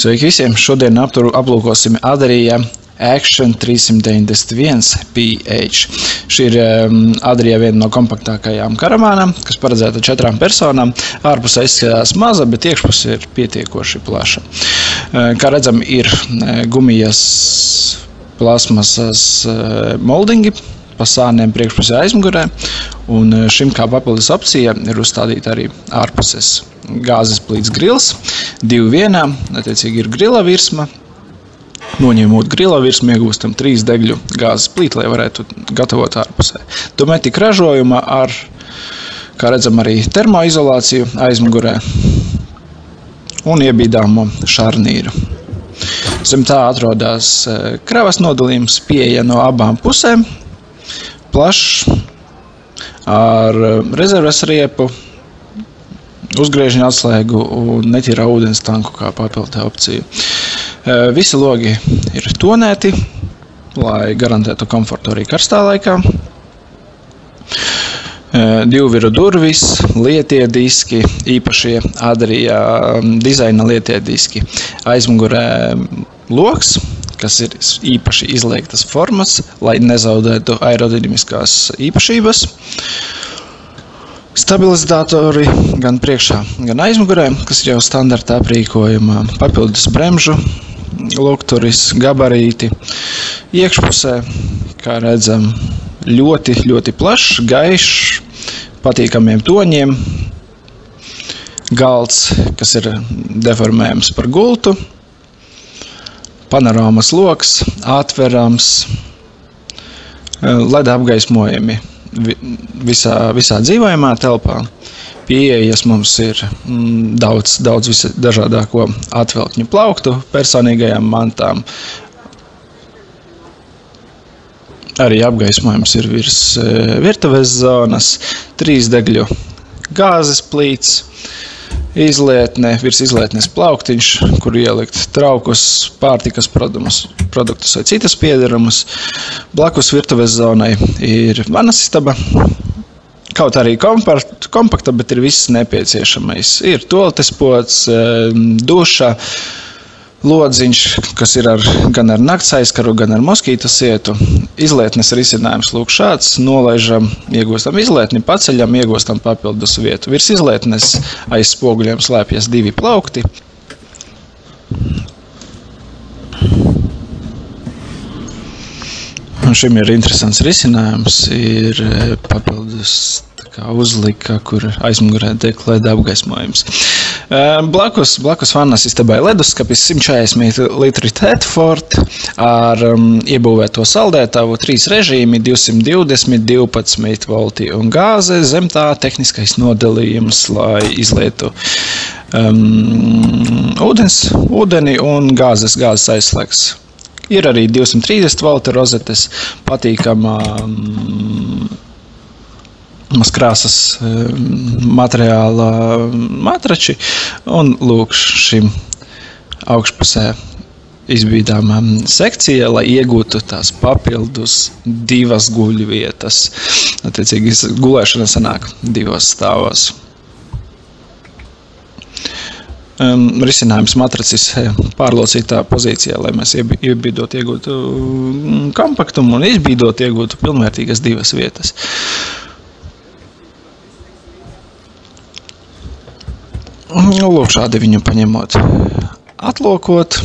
Sveiki visiem! Šodien aplūkosim Adria Action 391 PH. Šī ir Adria viena no kompaktākajām karavānām, kas paredzēta 4 personām. Ārpusē izskatās maza, bet iekšpusē ir pietiekoši plaša. Kā redzam, ir gumijas plasmasas moldingi pa sāniem priekšpusē aizmugurē, un šim kā papildus opcija ir uzstādīta arī ārpuses gāzes plīts grils, 2-1, attiecīgi ir grila virsma. Noņemot grila virsmu, iegūstam 3 degļu gāzes plīti, lai varētu gatavot ārpusē. Dometika ražojuma ar, kā redzam, arī termoizolāciju aizmugurē un iebīdāmo šarnīru. Zem tā atrodas kravas nodalījums, pieeja no abām pusēm, plašs, ar rezerves riepu, uzgriežņa atslēgu un netīrā ūdens tanku kā papildu opciju. Visi logi ir tonēti, lai garantētu komfortu arī karstā laikā. 2 viru durvis, lietie diski, īpašie Adria dizaina lietie diski. Aizmugurē loks, kas ir īpaši izliektas formas, lai nezaudētu aerodinamiskās īpašības. Stabilizatori gan priekšā, gan aizmugurē, kas ir jau standarta aprīkojumā. Papildus bremžu lokturis, gabarīti. Iekšpusē, kā redzam, ļoti plašs, gaišs, patīkamiem toņiem. Galds, kas ir deformējams par gultu. Panorāmas loks, atverams, LED apgaismojumi visā dzīvojamā telpā. Pieejas mums ir daudz dažādāko atvelkņu plauktu personīgajām mantām. Arī apgaismojums ir virs virtuves zonas, 3 degļu gāzes plīts, izlietne, virs izlietnes plauktiņš, kur ielikt traukus, pārtikas produktus vai citas piedaramus. Blakus virtuves zonai ir vanas istaba. Kaut arī kompakta, bet ir viss nepieciešamais. Ir toaletes pods, duša, lodziņš, kas ir gan ar nakts aizkaru, gan ar moskītu sietu. Izlietnes risinājums lūk šāds. Nolaižam, iegūstam izlietni, paceļam, iegūstam papildus vietu. Virs izlietnes aiz spoguļiem slēpjas 2 plaukti. Un šim ir interesants risinājums, ir papildus uzlika, kur aizmugurē tiek LED apgaismojums. Blakus vannas istabai leduskapis 140 litri Tedford ar iebūvēto saldētavu, 3 režīmi, 220, 12 volti un gāze, zem tā tehniskais nodalījums, lai izlietu ūdeni un gāzes aizslēgs. Ir arī 230 volta rozetes, patīkama krāsas materiāla matrači, un lūk šim augšpusē izbīdāmā sekcija, lai iegūtu tās papildus 2 guļu vietas. Attiecīgi gulēšana sanāk 2 stāvos. Risinājums matracis pārlocītā pozīcijā, lai mēs iebīdot iegūtu kompaktumu un izbīdot iegūtu pilnvērtīgas 2 vietas. Lūk, šādi viņu paņemot, atlokot,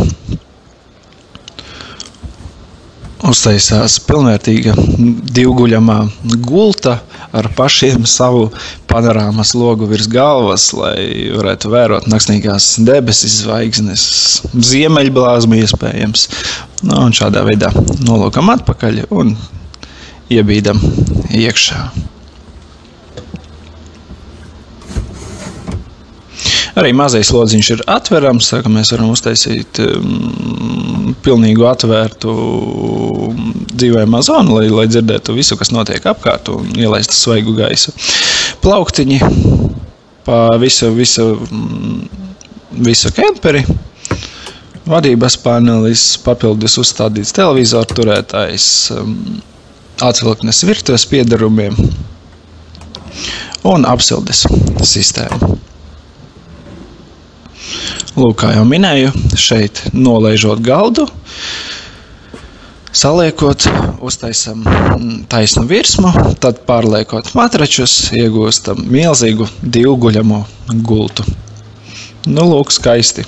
uztaisās pilnvērtīga 2-guļamā gulta ar pašiem savu panorāmas logu virs galvas, lai varētu vērot naktsnīgās debesis, zvaigznes, ziemeļblāzmu iespējams. Un šādā veidā nolokam atpakaļ un iebīdam iekšā. Arī mazais lodziņš ir atverams, tā ka mēs varam uztaisīt pilnīgu atvērtu dzīvojamā zonu, lai dzirdētu visu, kas notiek apkārt un ielaistu svaigu gaisu. Plauktiņi pa visu kemperi, vadības panelis, papildus uzstādīts televizoru turētājs, atvilknes virtuves piedarumiem un apsildes sistēma. Lūk, kā jau minēju, šeit nolaižot galdu, saliekot, uztaisam taisnu virsmu, tad pārliekot matračus, iegūstam milzīgu divguļamo gultu. Nu, lūk, skaisti,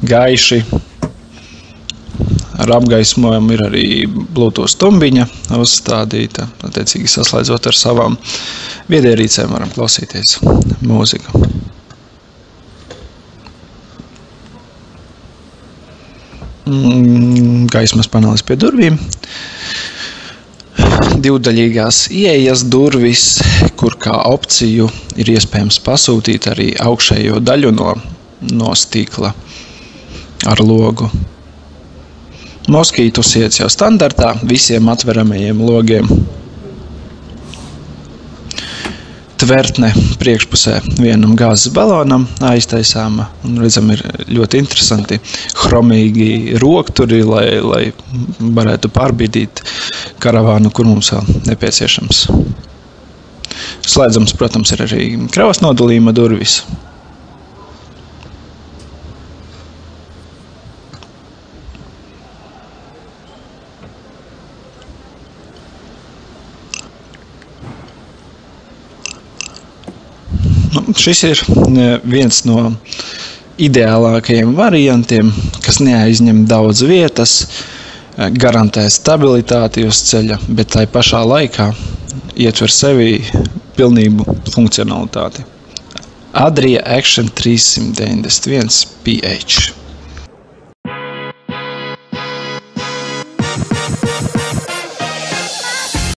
gaiši. Ar apgaismojumu ir arī Bluetooth tumbiņa uzstādīta, attiecīgi saslēdzot ar savām viedierīcēm varam klausīties mūziku. Gaismas panelis pie durvīm. Divdaļīgās ieejas durvis, kur kā opciju ir iespējams pasūtīt arī augšējo daļu no stikla ar logu. Moskītu siets jau standartā visiem atveramajiem logiem. Tvertne priekšpusē vienam gāzes balonam aiztaisāma, un redzam, ir ļoti interesanti chromīgi rokturi, lai varētu pārbīdīt karavānu, kur mums vēl nepieciešams. Slēdzams, protams, ir arī kravas nodalījuma durvis. Šis ir viens no ideālākajiem variantiem, kas neaizņem daudz vietas, garantē stabilitāti uz ceļa, bet tai pašā laikā ietver sevī pilnību funkcionalitāti. Adria Action 391 PH.